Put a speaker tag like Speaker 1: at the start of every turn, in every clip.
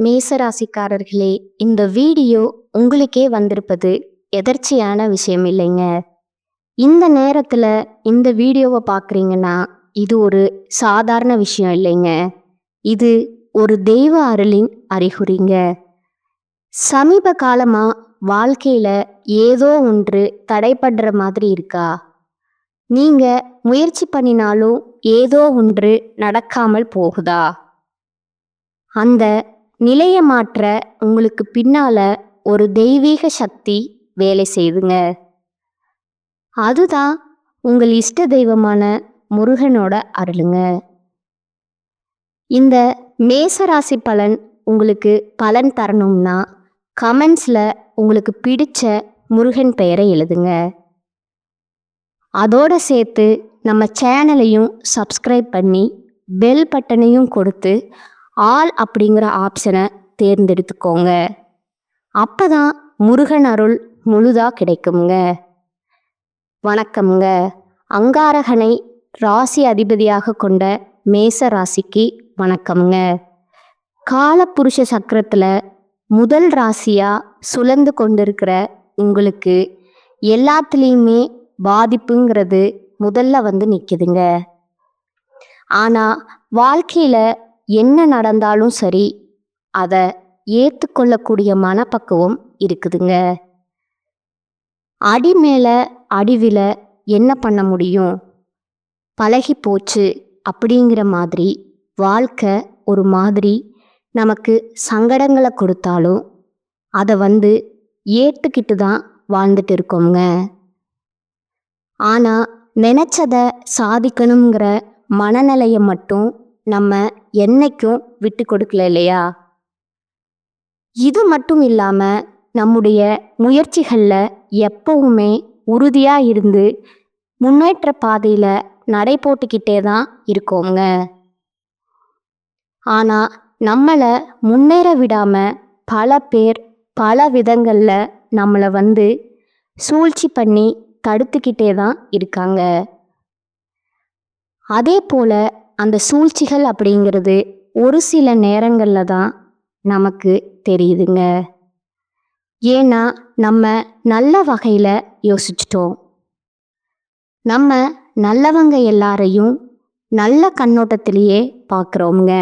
Speaker 1: மேசராசிக்காரர்களே, இந்த வீடியோ உங்களுக்கே வந்திருப்பது எதர்ச்சியான விஷயம் இல்லைங்க. இந்த நேரத்துல இந்த வீடியோவை பார்க்குறீங்கன்னா இது ஒரு சாதாரண விஷயம் இல்லைங்க. இது ஒரு தெய்வ அருளின் அறிகுறிங்க. சமீப காலமா வாழ்க்கையில ஏதோ ஒன்று தடைப்படுற மாதிரி இருக்கா? நீங்க முயற்சி பண்ணினாலும் ஏதோ ஒன்று நடக்காமல் போகுதா? அந்த நிலையை மாற்ற உங்களுக்கு பின்னால ஒரு தெய்வீக சக்தி வேலை செய்யுதுங்க. அதுதான் உங்கள் இஷ்ட தெய்வமான முருகனோட அருளுங்க. இந்த மேசராசி பலன் உங்களுக்கு பலன் தரணும்னா கமெண்ட்ஸில் உங்களுக்கு பிடிச்ச முருகன் பெயரை எழுதுங்க. அதோடு சேர்த்து நம்ம சேனலையும் சப்ஸ்கிரைப் பண்ணி பெல் பட்டனையும் கொடுத்து ஆல் அப்படிங்கிற ஆப்ஷனை தேர்ந்தெடுத்துக்கோங்க. அப்போ தான் முருகன் அருள் முழுதாக கிடைக்குங்க. வணக்கம்ங்க. அங்காரகனை ராசி அதிபதியாக கொண்ட மேச ராசிக்கு வணக்கம்ங்க. காலப்புருஷ சக்கரத்தில் முதல் ராசியாக சுழந்து கொண்டிருக்கிற உங்களுக்கு எல்லாத்துலேயுமே பாதிப்புங்கிறது முதல்ல வந்து நிற்குதுங்க. ஆனால் வாழ்க்கையில் என்ன நடந்தாலும் சரி, அதை ஏற்றுக்கொள்ளக்கூடிய மனப்பக்குவம் இருக்குதுங்க. அடி மேலே அடிவில் என்ன பண்ண முடியும், பழகி போச்சு அப்படிங்கிற மாதிரி வாழ்க்கை ஒரு மாதிரி நமக்கு சங்கடங்களை கொடுத்தாலும் அதை வந்து ஏற்றுக்கிட்டு தான் வாழ்ந்துட்டு இருக்கோங்க. ஆனால் நினச்சதை சாதிக்கணுங்கிற மனநிலையை மட்டும் நம்ம என்னைக்கும் விட்டு கொடுக்கல இல்லையா? இது மட்டும் இல்லாமல் நம்முடைய முயற்சிகளில் எப்பவுமே உறுதியாக இருந்து முன்னேற்ற பாதையில் நடை போட்டுக்கிட்டே தான் இருக்கோங்க. ஆனால் நம்மளை முன்னேற விடாமல் பல பேர் பல விதங்களில் நம்மளை வந்து சூழ்ச்சி பண்ணி தடுத்துக்கிட்டே தான் இருக்காங்க. அதே போல் அந்த சூழ்ச்சிகள் அப்படிங்கிறது ஒரு சில நேரங்களில் தான் நமக்கு தெரியுதுங்க. ஏன்னா நம்ம நல்ல வகையில் யோசிச்சிட்டோம். நம்ம நல்லவங்க எல்லாரையும் நல்ல கண்ணோட்டத்திலேயே பார்க்குறோங்க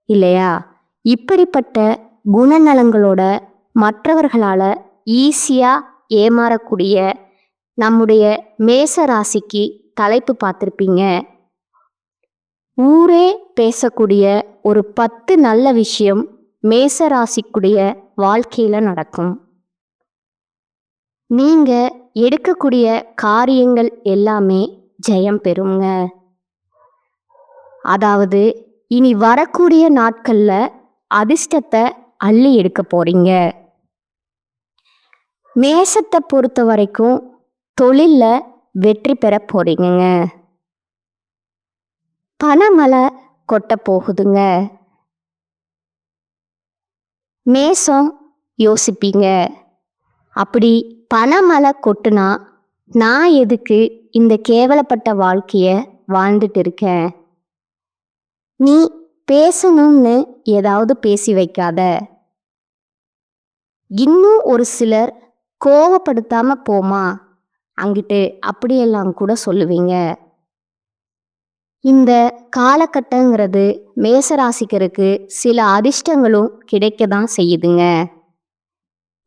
Speaker 1: இல்லையா? இப்படிப்பட்ட குணநலங்களோட மற்றவர்களால் ஈஸியாக ஏமாறக்கூடிய நம்முடைய மேச ராசிக்கு தலைப்பு பார்த்துருப்பீங்க. ஊரே பேசக்கூடிய ஒரு 10 நல்ல விஷயம் மேச ராசிக்குடைய வாழ்க்கையில் நடக்கும். நீங்கள் எடுக்கக்கூடிய காரியங்கள் எல்லாமே ஜெயம் பெறுங்க. அதாவது இனி வரக்கூடிய நாட்களில் அதிர்ஷ்டத்தை அள்ளி எடுக்க போறீங்க. மேசத்தை பொறுத்த வரைக்கும் தொழிலில் வெற்றி பெற போறீங்க. பணமழை கொட்ட போகுதுங்க. மேசம் யோசிப்பீங்க, அப்படி பணமழை கொட்டுனா நான் எதுக்கு இந்த கேவலப்பட்ட வாழ்க்கையை வாழ்ந்துட்டு இருக்கேன்? நீ பேசணும்னு ஏதாவது பேசி வைக்காத. இன்னும் ஒரு சிலர் கோவப்படுத்தாம போமா அங்கிட்டு அப்படியெல்லாம் கூட சொல்லுவீங்க. இந்த காலகட்டங்கிறது மேசராசிக்கருக்கு சில அதிர்ஷ்டங்களும் கிடைக்க தான் செய்யுதுங்க.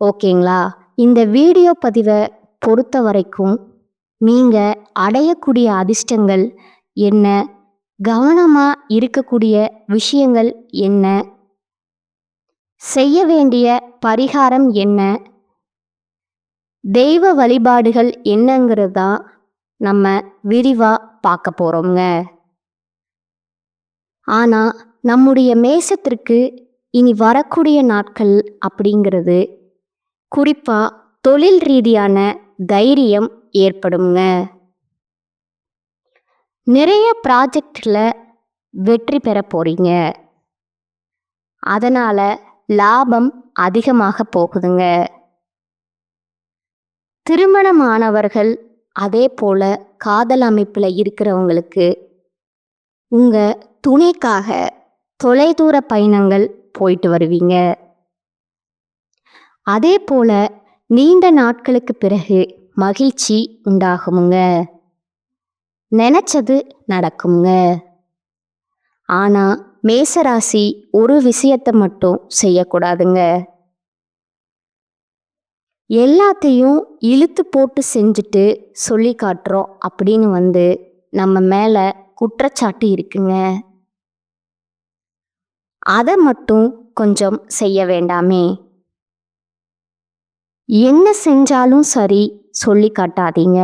Speaker 1: ஓகேங்களா? இந்த வீடியோ பதிவை பொறுத்த வரைக்கும் நீங்கள் அடையக்கூடிய அதிர்ஷ்டங்கள் என்ன, கவனமாக இருக்கக்கூடிய விஷயங்கள் என்ன, செய்ய வேண்டிய பரிகாரம் என்ன, தெய்வ வழிபாடுகள் என்னங்கிறது தான் நம்ம விரிவாக பார்க்க போகிறோங்க. ஆனால் நம்முடைய மேசத்திற்கு இனி வரக்கூடிய நாட்கள் அப்படிங்கிறது குறிப்பாக தொழில் ரீதியான தைரியம் ஏற்படுங்க. நிறைய ப்ராஜெக்டில் வெற்றி பெற போகிறீங்க. அதனால் லாபம் அதிகமாக போகுதுங்க. திருமணமானவர்கள் அதே போல் காதல் அமைப்பில் இருக்கிறவங்களுக்கு உங்கள் துணைக்காக தொலைதூர பயணங்கள் போயிட்டு வருவீங்க. அதே போல நீண்ட நாட்களுக்கு பிறகு மகிழ்ச்சி உண்டாகுமுங்க. நினைச்சது நடக்குங்க. ஆனா மேசராசி ஒரு விஷயத்தை மட்டும் செய்யக்கூடாதுங்க. எல்லாத்தையும் இழுத்து போட்டு செஞ்சுட்டு சொல்லி காட்டுறோம் அப்படின்னு நம்ம மேல குற்றச்சாட்டு இருக்குங்க. அதை மட்டும் கொஞ்சம் செய்ய வேண்டாமே. என்ன செஞ்சாலும் சரி சொல்லி காட்டாதீங்க.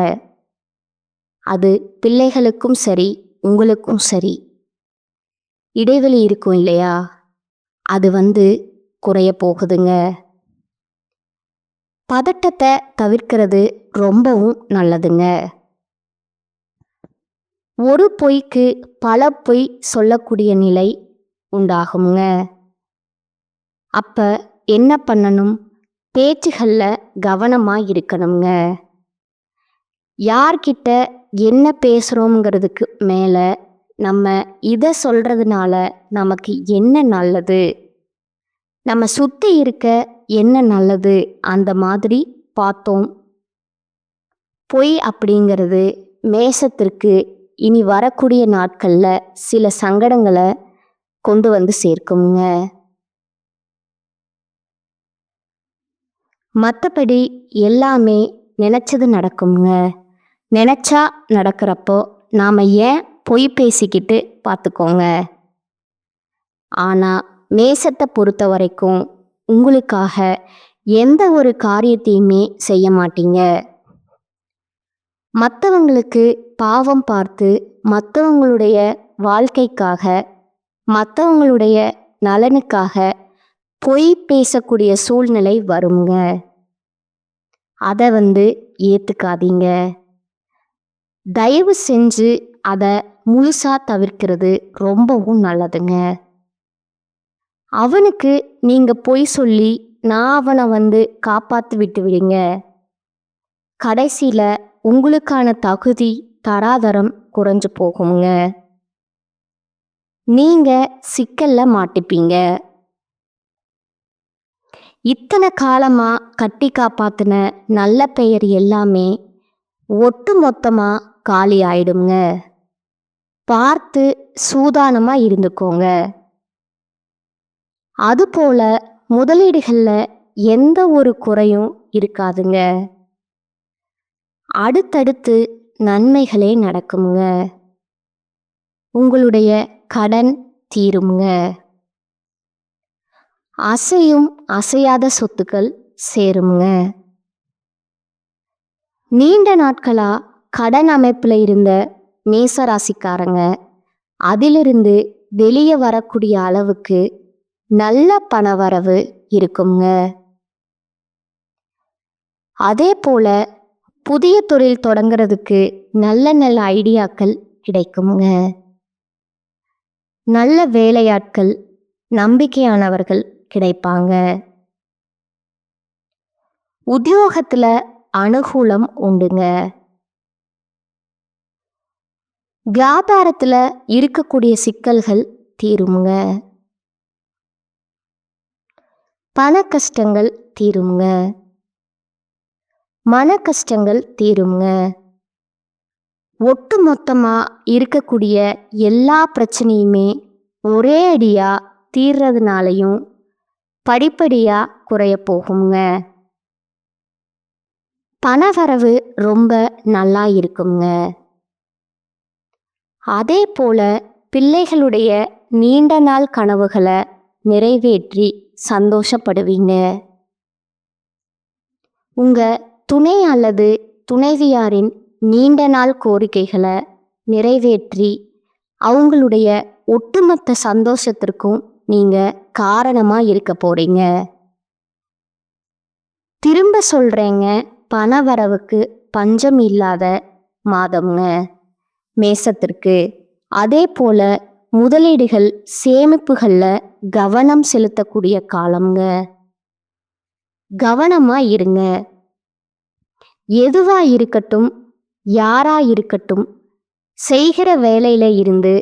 Speaker 1: அது பிள்ளைகளுக்கும் சரி உங்களுக்கும் சரி. இடைவெளி இருக்கும் இல்லையா, அது குறைய போகுதுங்க. பதட்டத்தை தவிர்க்கிறது ரொம்பவும் நல்லதுங்க. ஒரு பொய்க்கு பல பொய் சொல்லக்கூடிய நிலை உண்டாகுங்க. அப்ப என்ன பண்ணணும்? பேச்சுகளில் கவனமாக இருக்கணுங்க. யார்கிட்ட என்ன பேசுகிறோங்கிறதுக்கு மேலே நம்ம இதை சொல்கிறதுனால நமக்கு என்ன நல்லது, நம்ம சுற்றி இருக்க என்ன நல்லது, அந்த மாதிரி பார்த்தோம். பொய் அப்படிங்கிறது மேசத்திற்கு இனி வரக்கூடிய நாட்களில் சில சங்கடங்களை கொண்டு சேர்க்குங்க. மற்றபடி எல்லாமே நினச்சது நடக்குங்க. நினச்சா நடக்கிறப்போ நாம் ஏன் பொய் பேசிக்கிட்டு பார்த்துக்கோங்க. ஆனால் மேசத்தை பொறுத்த வரைக்கும் உங்களுக்காக எந்த ஒரு காரியத்தையுமே செய்ய மாட்டீங்க. மற்றவங்களுக்கு பாவம் பார்த்து மற்றவங்களுடைய வாழ்க்கைக்காக மற்றவங்களுடைய நலனுக்காக பொய் பேசக்கூடிய சூழ்நிலை வருங்க. அதை ஏற்றுக்காதீங்க. தயவு செஞ்சு அதை முழுசா தவிர்க்கிறது ரொம்பவும் நல்லதுங்க. அவனுக்கு நீங்க பொய் சொல்லி நான் அவனை காப்பாற்றி விட்டு விடுங்க. கடைசியில் உங்களுக்கான தகுதி தராதரம் குறைஞ்சு போகுங்க. நீங்க சிக்கல்ல மாட்டிப்பீங்க. இத்தனை காலமா கட்டி காப்பாத்தின நல்ல பெயர் எல்லாமே ஒட்டு மொத்தமா காலி ஆயிடுங்க. பார்த்து சூதானமா இருந்துக்கோங்க. அதுபோல முதலீடுகள்ல எந்த ஒரு குறையும் இருக்காதுங்க. அடுத்தடுத்து நன்மைகளே நடக்குங்க. உங்களுடைய கடன் தீருங்க. அசையும் அசையாத சொத்துக்கள் சேருங்க. நீண்ட நாட்களா கடன் அமைப்புல இருந்த மேசராசிக்காரங்க அதிலிருந்து வெளியே வரக்கூடிய அளவுக்கு நல்ல பணவரவு இருக்குங்க. அதே போல புதிய தொழில் தொடங்கிறதுக்கு நல்ல நல்ல ஐடியாக்கள் கிடைக்குங்க. நல்ல வேலையாட்கள் நம்பிக்கையானவர்கள் கிடைப்பாங்க. உத்தியோகத்துல அனுகூலம் உண்டுங்க. வியாபாரத்துல இருக்கக்கூடிய சிக்கல்கள் தீருங்க. பண கஷ்டங்கள் தீருங்க. மன கஷ்டங்கள் தீருங்க. ஒட்டு மொத்தமா இருக்கக்கூடிய எல்லா பிரச்சனையுமே ஒரே அடியா தீர்றதுனாலையும் படிப்படியா குறைய போகுங்க. பணவரவு ரொம்ப நல்லா இருக்குங்க. அதே போல பிள்ளைகளுடைய நீண்ட நாள் கனவுகளை நிறைவேற்றி சந்தோஷப்படுவீங்க. உங்க துணை அல்லது துணைவியாரின் நீண்ட நாள் கோரிக்கைகளை நிறைவேற்றி அவங்களுடைய ஒட்டுமொத்த சந்தோஷத்திற்கும் நீங்க காரணமா இருக்க போறீங்க. திரும்ப சொல்றேங்க, பணவரவுக்கு பஞ்சம் இல்லாத மாதம்ங்க மேசத்திற்கு. அதே போல முதலீடுகள் சேமிப்புகள்ல கவனம் செலுத்தக்கூடிய காலம்ங்க. கவனமா இருங்க. எதுவா இருக்கட்டும், யாரா இருக்கட்டும், செய்கிற வேலையில இருந்து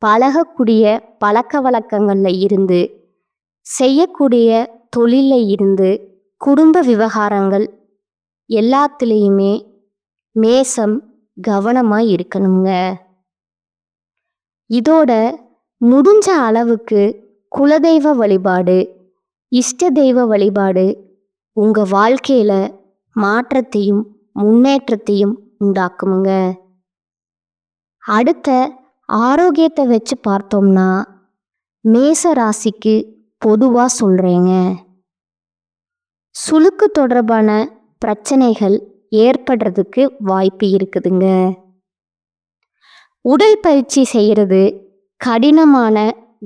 Speaker 1: பழகக்கூடிய பழக்க வழக்கங்கள்ல இருந்து செய்யக்கூடிய தொழில இருந்து குடும்ப விவகாரங்கள் எல்லாத்துலேயுமே மேசம் கவனமாக இருக்கணுங்க. இதோட முடிஞ்ச அளவுக்கு குலதெய்வ வழிபாடு, இஷ்ட தெய்வ வழிபாடு உங்கள் வாழ்க்கையில் மாற்றத்தையும் முன்னேற்றத்தையும் உண்டாக்குமுங்க. அடுத்த ஆரோக்கியத்தை வச்சு பார்த்தோம்னா மேச ராசிக்கு பொதுவாக சொல்கிறேங்க, சுளுக்கு தொடர்பான பிரச்சனைகள் ஏற்படுறதுக்கு வாய்ப்பு இருக்குதுங்க. உடல் பயிற்சி செய்கிறது, கடினமான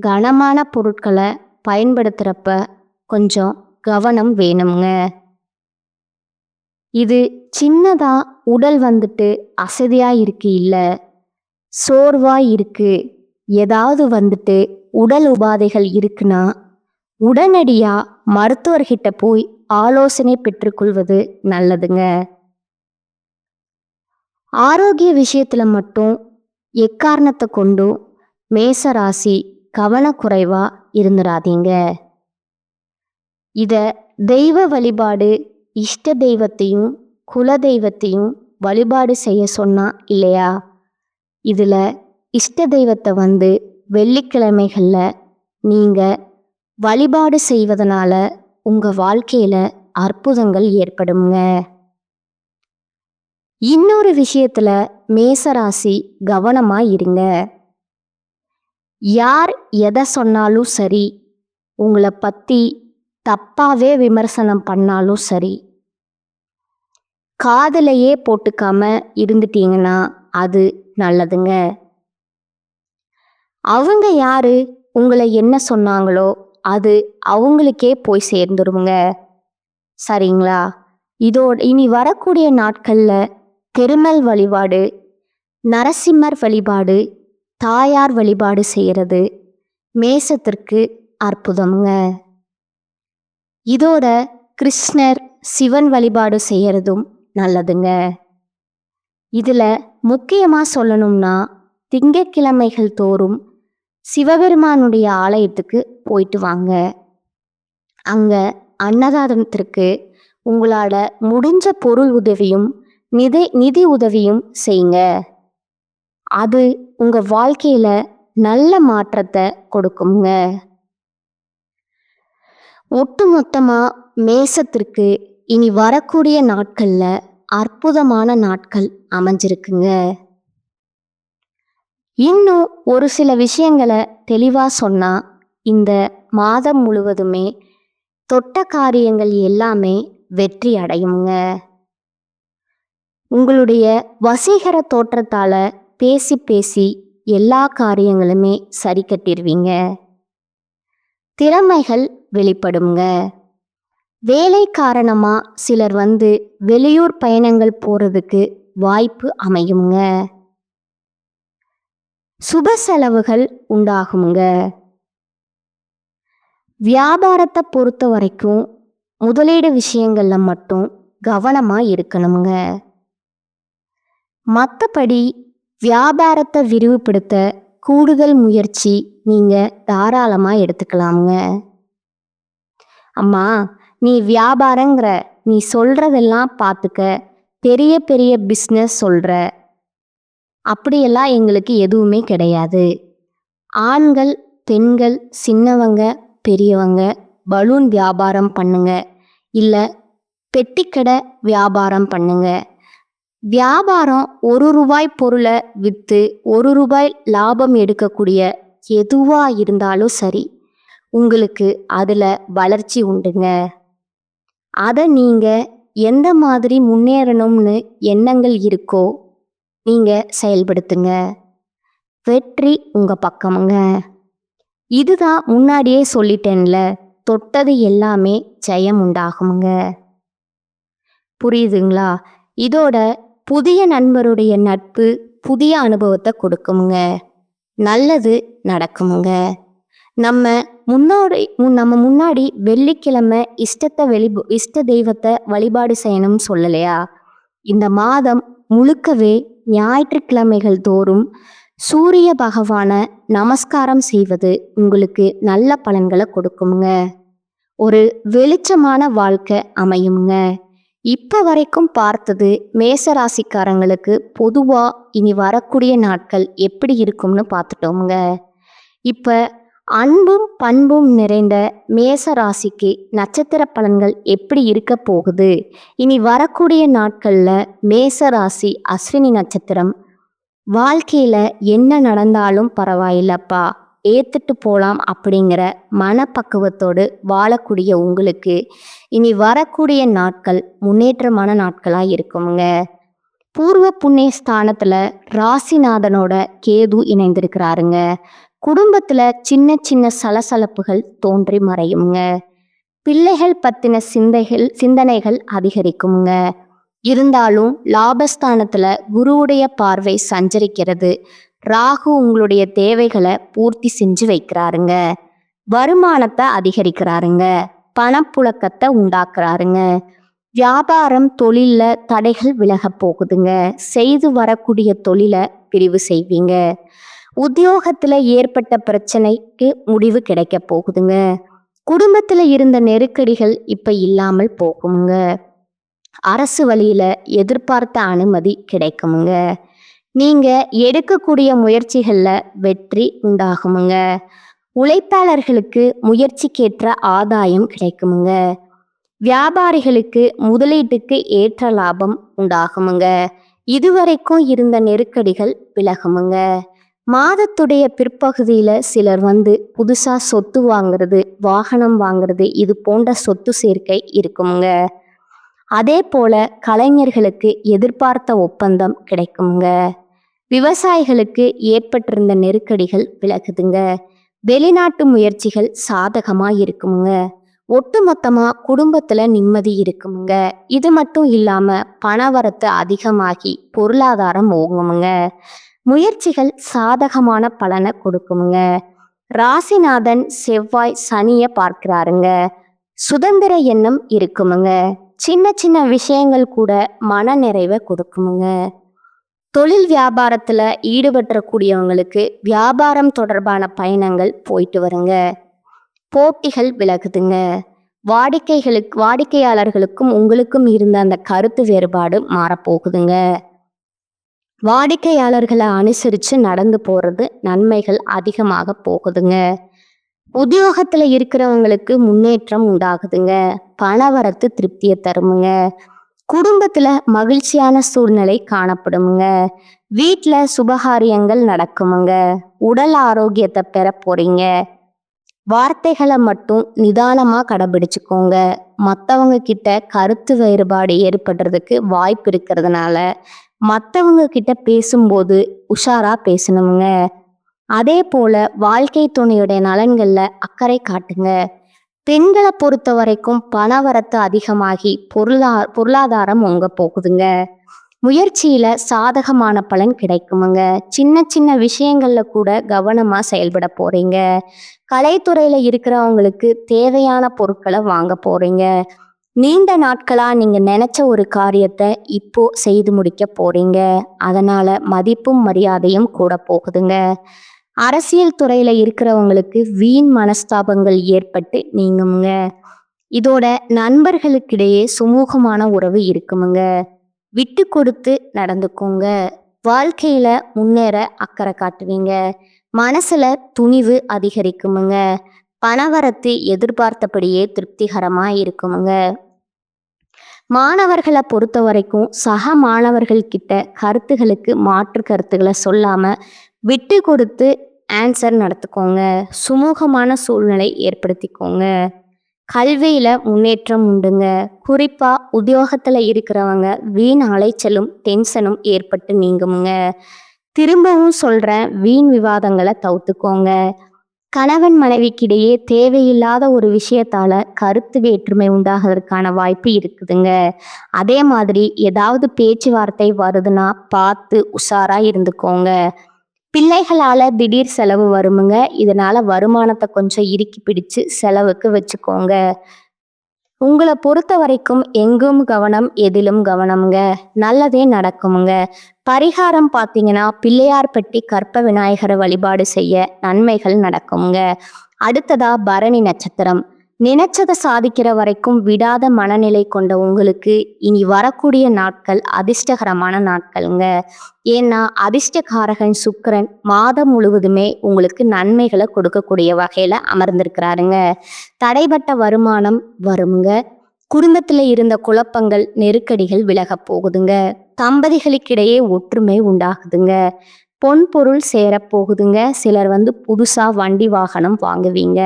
Speaker 1: கனமான பொருட்களை பயன்படுத்துகிறப்ப கொஞ்சம் கவனம் வேணுங்க. இது சின்னதாக உடல் வந்துட்டு அசதியாக இருக்கு, இல்லை சோர்வாக இருக்கு, ஏதாவது வந்துட்டு உடல் உபாதைகள் இருக்குன்னா உடனடியாக மருத்துவர்கிட்ட போய் ஆலோசனை பெற்றுக்கொள்வது நல்லதுங்க. ஆரோக்கிய விஷயத்தில் மட்டும் எக்காரணத்தை கொண்டும் மேசராசி கவனக்குறைவாக இருந்துடாதீங்க. இதை தெய்வ வழிபாடு, இஷ்ட தெய்வத்தையும் குல தெய்வத்தையும் வழிபாடு செய்ய சொன்னா இல்லையா, இதில் இஷ்ட தெய்வத்தை வெள்ளிக்கிழமைகளில் நீங்கள் வழிபாடு செய்வதனால உங்கள் வாழ்க்கையில் அற்புதங்கள் ஏற்படுங்க. இன்னொரு விஷயத்தில் மேசராசி கவனமாக இருங்க. யார் எதை சொன்னாலும் சரி, உங்களை பற்றி தப்பாகவே விமர்சனம் பண்ணாலும் சரி, காதலையே போட்டுக்காம இருந்துட்டீங்கன்னா அது நல்லதுங்க. அவங்க யாரு உங்களை என்ன சொன்னாங்களோ அது அவங்களுக்கே போய் சேர்ந்துருங்க. சரிங்களா? இனி வரக்கூடிய நாட்களில் பெருமாள் வழிபாடு, நரசிம்மர் வழிபாடு, தாயார் வழிபாடு செய்கிறது மேசத்திற்கு அற்புதம்ங்க. இதோட கிருஷ்ணர், சிவன் வழிபாடு செய்கிறதும் நல்லதுங்க. இதில் முக்கியமாக சொல்லணும்னா திங்கட்கிழமைகள் தோறும் சிவபெருமானுடைய ஆலயத்துக்கு போயிட்டு வாங்க. அங்கே அன்னதானத்திற்கு உங்களால் முடிஞ்ச பொருள் உதவியும் நிதி உதவியும் செய்யுங்க. அது உங்கள் வாழ்க்கையில் நல்ல மாற்றத்தை கொடுக்குங்க. ஒட்டுமொத்தமாக மேசத்திற்கு இனி வரக்கூடிய நாட்களில் அற்புதமான நாட்கள் அமைஞ்சிருக்குங்க. இன்னும் ஒரு சில விஷயங்களை தெளிவாக சொன்னால் இந்த மாதம் முழுவதுமே தொட்ட காரியங்கள் எல்லாமே வெற்றி அடையுங்க. உங்களுடைய வசீகர தோற்றத்தால் பேசி பேசி எல்லா காரியங்களுமே சரி கட்டிடுவீங்க. திறமைகள் வெளிப்படுங்க. வேலை காரணமாக சிலர் வெளியூர் பயணங்கள் போகிறதுக்கு வாய்ப்பு அமையுங்க. சுப செலவுகள் உண்டாகுங்க. வியாபாரத்தை பொறுத்த வரைக்கும் முதலீடு விஷயங்களில் மட்டும் கவனமாக இருக்கணுங்க. மற்றபடி வியாபாரத்தை விரிவுபடுத்த கூடுதல் முயற்சி நீங்கள் தாராளமாக எடுத்துக்கலாமுங்க. அம்மா, நீ வியாபாரங்கிற, நீ சொல்கிறதெல்லாம் பார்த்துக்க, பெரிய பெரிய பிஸ்னஸ் சொல்கிற, அப்படியெல்லாம் எங்களுக்கு எதுவுமே கிடையாது. ஆண்கள், பெண்கள், சின்னவங்க, பெரியவங்க பலூன் வியாபாரம் பண்ணுங்க, இல்லை பெட்டிக்கடை வியாபாரம் பண்ணுங்க. வியாபாரம் ₹1 பொருளை விற்று ₹1 லாபம் எடுக்கக்கூடிய எதுவாக இருந்தாலும் சரி, உங்களுக்கு அதில் வளர்ச்சி உண்டுங்க. அதை நீங்கள் எந்த மாதிரி முன்னேறணும்னு எண்ணங்கள் இருக்கோ நீங்கள் செயல்படுத்துங்க. வெற்றி உங்கள் பக்கமுங்க. இதுதான் முன்னாடியே சொல்லிட்டேன்ல, தொட்டது எல்லாமே ஜெயம் உண்டாகுங்க. புரியுதுங்களா? இதோட புதிய நண்பருடைய நட்பு புதிய அனுபவத்தை கொடுக்குமுங்க. நல்லது நடக்குமுங்க. நம்ம முன்னாடி வெள்ளிக்கிழமை இஷ்ட தெய்வத்தை வழிபாடு செய்யணும்னு சொல்லலையா? இந்த மாதம் முழுக்கவே ஞாயிற்றுக்கிழமைகள் தோறும் சூரிய பகவான நமஸ்காரம் செய்வது உங்களுக்கு நல்ல பலன்களை கொடுக்குங்க. ஒரு வெளிச்சமான வாழ்க்கை அமையுங்க. இப்ப வரைக்கும் பார்த்தது மேசராசிக்காரங்களுக்கு பொதுவா இனி வரக்கூடிய நாட்கள் எப்படி இருக்கும்னு பார்த்துட்டோமுங்க. இப்ப அன்பும் பண்பும் நிறைந்த மேச ராசிக்கு நட்சத்திர பலன்கள் எப்படி இருக்க போகுது, இனி வரக்கூடிய நாட்கள்ல மேச ராசி அஸ்வினி நட்சத்திரம் வாழ்க்கையில என்ன நடந்தாலும் பரவாயில்லப்பா, ஏத்துட்டு போலாம் அப்படிங்கிற மனப்பக்குவத்தோடு வாழக்கூடிய உங்களுக்கு இனி வரக்கூடிய நாட்கள் முன்னேற்றமான நாட்களா இருக்குங்க. பூர்வ புண்ணிய ஸ்தானத்துல ராசிநாதனோட கேது இணைந்திருக்கிறாருங்க. குடும்பத்துல சின்ன சின்ன சலசலப்புகள் தோன்றி மறையுங்க. பிள்ளைகள் பத்தின சிந்தனைகள் அதிகரிக்குங்க. இருந்தாலும் லாபஸ்தானத்துல குருவுடைய பார்வை சஞ்சரிக்கிறது. ராகு உங்களுடைய தேவைகளை பூர்த்தி செஞ்சு வைக்கிறாருங்க. வருமானத்தை அதிகரிக்கிறாருங்க. பணப்புழக்கத்தை உண்டாக்குறாருங்க. வியாபாரம் தொழில்ல தடைகள் விலக போகுதுங்க. செய்து வரக்கூடிய தொழிலை பிரிவு செய்வீங்க. உத்தியோகத்துல ஏற்பட்ட பிரச்சனைக்கு முடிவு கிடைக்க போகுதுங்க. குடும்பத்துல இருந்த நெருக்கடிகள் இப்ப இல்லாமல் போகுங்க. அரசு வழியில எதிர்பார்த்த அனுமதி கிடைக்குமுங்க. நீங்க எடுக்கக்கூடிய முயற்சிகள்ல வெற்றி உண்டாகுமுங்க. உழைப்பாளர்களுக்கு முயற்சிக்கேற்ற ஆதாயம் கிடைக்குமுங்க. வியாபாரிகளுக்கு முதலீட்டுக்கு ஏற்ற லாபம் உண்டாகுமுங்க. இதுவரைக்கும் இருந்த நெருக்கடிகள் விலகுமுங்க. மாதத்துடைய பிற்பகுதியில சிலர் புதுசா சொத்து வாங்குறது, வாகனம் வாங்குறது, இது போன்ற சொத்து சேர்க்கை இருக்குமுங்க. அதே போல கலைஞர்களுக்கு எதிர்பார்த்த ஒப்பந்தம் கிடைக்குங்க. விவசாயிகளுக்கு ஏற்பட்டிருந்த நெருக்கடிகள் விலகுதுங்க. வெளிநாட்டு முயற்சிகள் சாதகமா இருக்குமுங்க. ஒட்டுமொத்தமா குடும்பத்துல நிம்மதி இருக்குமுங்க. இது மட்டும் இல்லாம பணவரத்து அதிகமாகி பொருளாதாரம் ஓங்குமுங்க. முயற்சிகள் சாதகமான பலனை கொடுக்குமுங்க. ராசிநாதன் செவ்வாய் சனியை பார்க்கிறாருங்க. சுதந்திர எண்ணம் இருக்குமுங்க. சின்ன சின்ன விஷயங்கள் கூட மன நிறைவை கொடுக்குமுங்க. தொழில் வியாபாரத்துல ஈடுபட்டக்கூடியவங்களுக்கு வியாபாரம் தொடர்பான பயணங்கள் போயிட்டு வருங்க. போட்டிகள் விலகுதுங்க. வாடிக்கையாளர்களுக்கும் உங்களுக்கும் இருந்த அந்த கருத்து வேறுபாடு மாறப்போகுதுங்க. வாடிக்கையாளர்களை அனுசரித்து நடந்து போகிறது நன்மைகள் அதிகமாக போகுதுங்க. உத்தியோகத்தில் இருக்கிறவங்களுக்கு முன்னேற்றம் உண்டாகுதுங்க. பணவரத்து திருப்தியை தருமுங்க. குடும்பத்தில் மகிழ்ச்சியான சூழ்நிலை காணப்படுமுங்க. வீட்டில் சுபகாரியங்கள் நடக்குமுங்க. உடல் ஆரோக்கியத்தை பெற போறீங்க. வார்த்தைகளை மட்டும் நிதானமாக கடைபிடிச்சுக்கோங்க. மற்றவங்க கிட்ட கருத்து வேறுபாடு ஏற்படுறதுக்கு வாய்ப்பு இருக்கிறதுனால மற்றவங்க கிட்ட பேசும்போது உஷாரா பேசணுங்க. அதே போல வாழ்க்கை துணையுடைய நலன்கள்ல அக்கறை காட்டுங்க. பெண்களை பொறுத்த வரைக்கும் பணவரத்து அதிகமாகி பொருளாதாரம் ஓங்க போகுதுங்க. முயற்சியில சாதகமான பலன் கிடைக்குமுங்க. சின்ன சின்ன விஷயங்கள்ல கூட கவனமா செயல்பட போறீங்க. கலைத்துறையில இருக்கிறவங்களுக்கு தேவையான பொருட்களை வாங்க போறீங்க. நீண்ட நாட்களா நீங்க நினைச்ச ஒரு காரியத்தை இப்போ செய்து முடிக்க போறீங்க. அதனால மதிப்பும் மரியாதையும் கூட போகுதுங்க. அரசியல் துறையில இருக்கிறவங்களுக்கு வீண் மனஸ்தாபங்கள் ஏற்பட்டு நீங்குமுங்க. இதோட நண்பர்களுக்கிடையே சுமூகமான உறவு இருக்குமுங்க. விட்டு கொடுத்து நடந்துக்கோங்க. வாழ்க்கையில முன்னேற அக்கறை காட்டுவீங்க. மனசுல துணிவு அதிகரிக்குமுங்க. பணவரத்து எதிர்பார்த்தபடியே திருப்திகரமா இருக்குமுங்க. மாணவர்களை பொறுத்த வரைக்கும் சக மாணவர்கள் கிட்ட கருத்துகளுக்கு மாற்று கருத்துக்களை சொல்லாம விட்டு கொடுத்து ஆன்சர் நடத்துக்கோங்க. சுமூகமான சூழ்நிலை ஏற்படுத்திக்கோங்க. கல்வியில முன்னேற்றம் உண்டுங்க. குறிப்பா உத்தியோகத்துல இருக்கிறவங்க வீண் அலைச்சலும் டென்ஷனும் ஏற்பட்டு நீங்குமுங்க. திரும்பவும் சொல்றேன், வீண் விவாதங்களை தவிர்த்துக்கோங்க. கணவன் மனைவிக்கிடையே தேவையில்லாத ஒரு விஷயத்தால கருத்து வேற்றுமை உண்டாகிறதுக்கான வாய்ப்பு இருக்குதுங்க. அதே மாதிரி ஏதாவது பேச்சுவார்த்தை வருதுன்னா பார்த்து உஷாரா இருந்துக்கோங்க. பிள்ளைகளால திடீர் செலவு வருமுங்க. இதனால வருமானத்தை கொஞ்சம் இறுக்கி பிடிச்சு செலவுக்கு வச்சுக்கோங்க. உங்களை பொறுத்த வரைக்கும் எங்கும் கவனம் எதிலும் கவனம்ங்க. நல்லதே நடக்குமுங்க. பரிகாரம் பார்த்தீங்கன்னா பிள்ளையார்பட்டி கற்ப விநாயகரை வழிபாடு செய்ய நன்மைகள் நடக்குங்க. அடுத்ததா பரணி நட்சத்திரம். நினைச்சதை சாதிக்கிற வரைக்கும் விடாத மனநிலை கொண்ட உங்களுக்கு இனி வரக்கூடிய நாட்கள் அதிர்ஷ்டகரமான நாட்கள்ங்க. ஏன்னா அதிர்ஷ்டகாரகன் சுக்கிரன் மாதம் முழுவதுமே உங்களுக்கு நன்மைகளை கொடுக்கக்கூடிய வகையில அமர்ந்திருக்கிறாருங்க. தடைபட்ட வருமானம் வருங்க. குடும்பத்துல இருந்த குழப்பங்கள் நெருக்கடிகள் விலகப் போகுதுங்க. தம்பதிகளுக்கிடையே ஒற்றுமை உண்டாகுதுங்க. பொன் பொருள் சேரப்போகுதுங்க. சிலர் புதுசா வண்டி வாகனம் வாங்குவீங்க.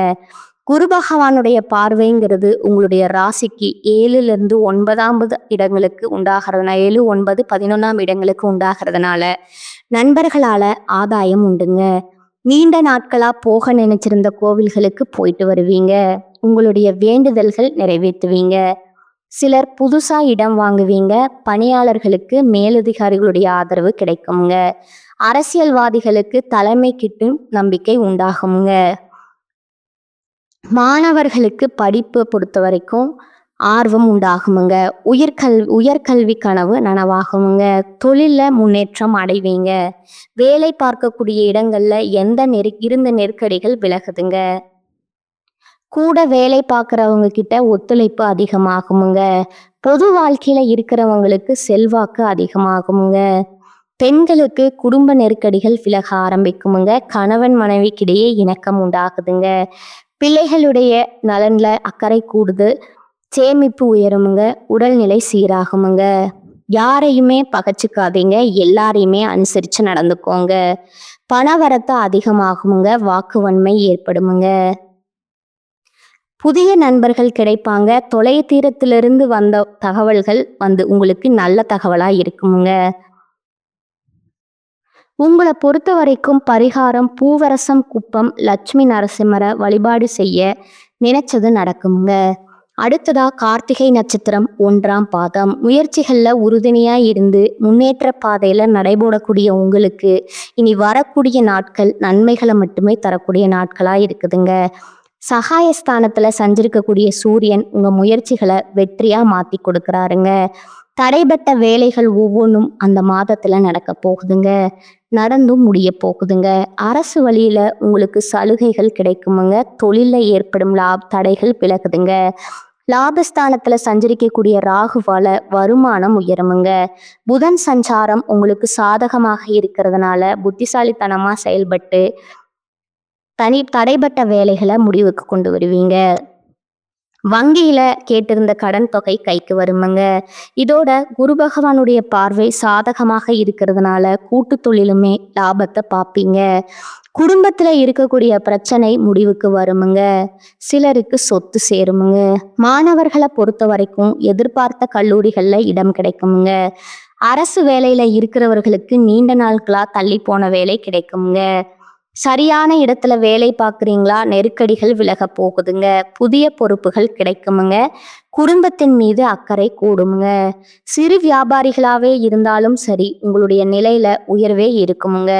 Speaker 1: குரு பகவானுடைய பார்வைங்கிறது உங்களுடைய ராசிக்கு 7லிருந்து 9 இடங்களுக்கு உண்டாகிறதுனால 7, 9, 11 இடங்களுக்கு உண்டாகிறதுனால நண்பர்களால ஆதாயம் உண்டுங்க. நீண்ட நாட்களா போக நினைச்சிருந்த கோவில்களுக்கு போயிட்டு வருவீங்க. உங்களுடைய வேண்டுதல்கள் நிறைவேற்றுவீங்க. சிலர் புதுசா இடம் வாங்குவீங்க. பணியாளர்களுக்கு மேலதிகாரிகளுடைய ஆதரவு கிடைக்குங்க. அரசியல்வாதிகளுக்கு தலைமை கிட்டும் நம்பிக்கை உண்டாகுங்க. மாணவர்களுக்கு படிப்பு பொறுத்த வரைக்கும் ஆர்வம் உண்டாகுமுங்க. உயர்கல்வி கனவு நனவாகுமுங்க. தொழிலில் முன்னேற்றம் அடைவீங்க. வேலை பார்க்கக்கூடிய இடங்கள்ல இருந்த நெருக்கடிகள் விலகுதுங்க. கூட வேலை பார்க்குறவங்க கிட்ட ஒத்துழைப்பு அதிகமாகுமுங்க. பொது வாழ்க்கையில இருக்கிறவங்களுக்கு செல்வாக்கு அதிகமாகுமுங்க. பெண்களுக்கு குடும்ப நெருக்கடிகள் விலக ஆரம்பிக்குமுங்க. கணவன் மனைவிக்கிடையே இணக்கம் உண்டாகுதுங்க. பிள்ளைகளுடைய நலன்ல அக்கறை கூடுது. சேமிப்பு உயருமுங்க. உடல்நிலை சீராகுமுங்க. யாரையுமே பகைச்சிக்காதீங்க. எல்லாரையுமே அனுசரித்து நடந்துக்கோங்க. பணவரத்து அதிகமாகுமுங்க. வாக்குவன்மை ஏற்படுமுங்க. புதிய நண்பர்கள் கிடைப்பாங்க. தொலை தீரத்திலிருந்து வந்த தகவல்கள் உங்களுக்கு நல்ல தகவலாக இருக்குமுங்க. உங்களை பொறுத்த வரைக்கும் பரிகாரம் பூவரசம் குப்பம் லட்சுமி நரசிம்மரை வழிபாடு செய்ய நினைச்சது நடக்குங்க. அடுத்ததா கார்த்திகை நட்சத்திரம் 1ஆம் பாதம். முயற்சிகள்ல உறுதுணையா இருந்து முன்னேற்ற பாதையில நடைபோடக்கூடிய உங்களுக்கு இனி வரக்கூடிய நாட்கள் நன்மைகளை மட்டுமே தரக்கூடிய நாட்களா இருக்குதுங்க. சகாயஸ்தானத்துல சஞ்சரிக்கக்கூடிய சூரியன் உங்க முயற்சிகளை வெற்றியா மாத்தி கொடுக்கறாருங்க. தடைபட்ட வேலைகள் ஒவ்வொன்றும் அந்த மாதத்துல நடக்க போகுதுங்க. நடந்தும் முடிய போகுதுங்க. அரசு வழியில உங்களுக்கு சலுகைகள் கிடைக்குமுங்க. தொழில ஏற்படும் தடைகள் விலகுதுங்க. லாபஸ்தானத்துல சஞ்சரிக்கக்கூடிய ராகுவால வருமானம் உயருமுங்க. புதன் சஞ்சாரம் உங்களுக்கு சாதகமாக இருக்கிறதுனால புத்திசாலித்தனமா செயல்பட்டு தடைபட்ட வேலைகளை முடிவுக்கு கொண்டு வருவீங்க. வங்கியில கேட்டிருந்த கடன் தொகை கைக்கு வருமுங்க. இதோட குரு பகவானுடைய பார்வை சாதகமாக இருக்கிறதுனால கூட்டு தொழிலுமே லாபத்தை பார்ப்பீங்க. குடும்பத்துல இருக்கக்கூடிய பிரச்சனை முடிவுக்கு வருமுங்க. சிலருக்கு சொத்து சேருமுங்க. மாணவர்களை பொறுத்த வரைக்கும் எதிர்பார்த்த கல்லூரிகள்ல இடம் கிடைக்குமுங்க. அரசு வேலையில இருக்கிறவர்களுக்கு நீண்ட நாட்களா தள்ளி போன வேலை கிடைக்குமுங்க. சரியான இடத்துல வேலை பார்க்குறீங்களா? நெருக்கடிகள் விலக போகுதுங்க. புதிய பொறுப்புகள் கிடைக்குமுங்க. குடும்பத்தின் மீது அக்கறை கூடுமுங்க. சிறு வியாபாரிகளாவே இருந்தாலும் சரி உங்களுடைய நிலையில உயர்வே இருக்குமுங்க.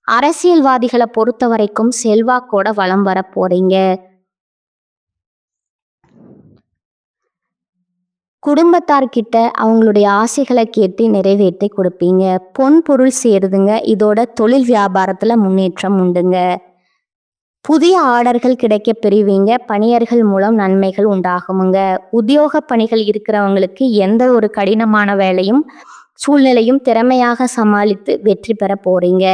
Speaker 1: அரசியல்வாதிகளை பொறுத்த வரைக்கும் செல்வாக்கோட வலம் வர போறீங்க. குடும்பத்தார்கிட்ட அவங்களுடைய ஆசைகளை கேட்டு நிறைவேற்றி கொடுப்பீங்க. பொன் பொருள் சேருதுங்க. இதோட தொழில் வியாபாரத்துல முன்னேற்றம் உண்டுங்க. புதிய ஆர்டர்கள் கிடைக்க பெறுவீங்க. பணியர்கள் மூலம் நன்மைகள் உண்டாகுமுங்க. உத்தியோக பணிகள் இருக்கிறவங்களுக்கு எந்த ஒரு கடினமான வேலையும் சூழ்நிலையும் திறமையாக சமாளித்து வெற்றி பெற போறீங்க.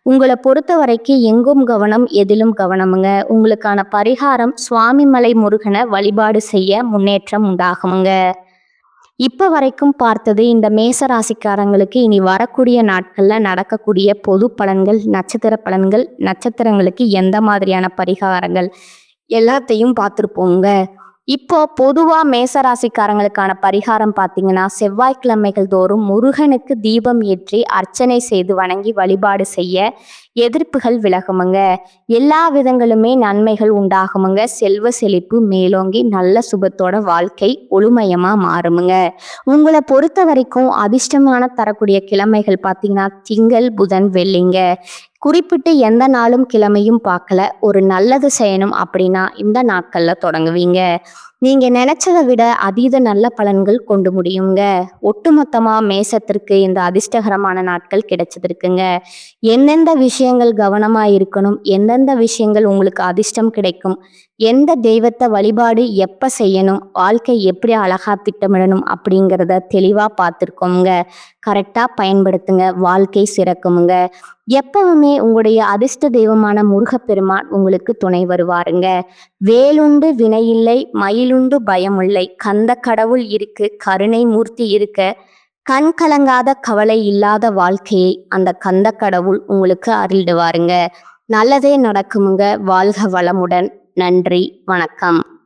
Speaker 1: உங்களை பொறுத்த வரைக்கும் எங்கும் கவனம் எதிலும் கவனமுங்க. உங்களுக்கான பரிகாரம் சுவாமிமலை முருகனை வழிபாடு செய்ய முன்னேற்றம் உண்டாகுமுங்க. இப்போ வரைக்கும் பார்த்தது இந்த மேச ராசிக்காரங்களுக்கு இனி வரக்கூடிய நாட்களில் நடக்கக்கூடிய பொது பலன்கள், நட்சத்திர பலன்கள், நட்சத்திரங்களுக்கு எந்த மாதிரியான பரிகாரங்கள் எல்லாத்தையும் பார்த்துருப்போங்க. இப்போ பொதுவாக மேசராசிக்காரங்களுக்கான பரிகாரம் பார்த்தீங்கன்னா செவ்வாய்க்கிழமைகள் தோறும் முருகனுக்கு தீபம் ஏற்றி அர்ச்சனை செய்து வணங்கி வழிபாடு செய்ய எதிர்ப்புகள் விலகுமுங்க. எல்லா விதங்களுமே நன்மைகள் உண்டாகுமுங்க. செல்வ செழிப்பு மேலோங்கி நல்ல சுபத்தோட வாழ்க்கை ஒழுமயமா மாறுமுங்க. உங்களை பொறுத்த வரைக்கும் அதிர்ஷ்டமான தரக்கூடிய கிழமைகள் பார்த்தீங்கன்னா திங்கள், புதன், வெள்ளிங்க. குறிப்பிட்டு எந்த நாளும் கிழமையும் பார்க்கல. ஒரு நல்லது செய்யணும் அப்படின்னா இந்த நாட்கள்ல தொடங்குவீங்க. நீங்க நினைச்சதை விட அதீத நல்ல பலன்கள் கொண்டு முடியுங்க. ஒட்டுமொத்தமா மேசத்திற்கு இந்த அதிர்ஷ்டகரமான நாட்கள் கிடைச்சதற்குங்க. எந்தெந்த விஷயங்கள் கவனமா இருக்கணும், எந்தெந்த விஷயங்கள் உங்களுக்கு அதிர்ஷ்டம் கிடைக்கும், எந்த தெய்வத்தை வழிபாடு எப்ப செய்யணும், வாழ்க்கை எப்படி அழகா திட்டமிடணும் அப்படிங்கிறத தெளிவா பார்த்துருக்கோங்க. கரெக்டா பயன்படுத்துங்க, வாழ்க்கை சிறக்குமுங்க. எப்பவுமே உங்களுடைய அதிர்ஷ்ட தெய்வமான முருகப்பெருமான் உங்களுக்கு துணை வருவாருங்க. வேலுண்டு வினையில்லை, மயிலுண்டு பயமில்லை, கந்த கடவுள் இருக்கு, கருணை மூர்த்தி இருக்க, கண் கலங்காத கவலை இல்லாத வாழ்க்கையை அந்த கந்த கடவுள் உங்களுக்கு அருளிடுவாருங்க. நல்லதே நடக்குமுங்க. வாழ்க வளமுடன். நன்றி, வணக்கம்.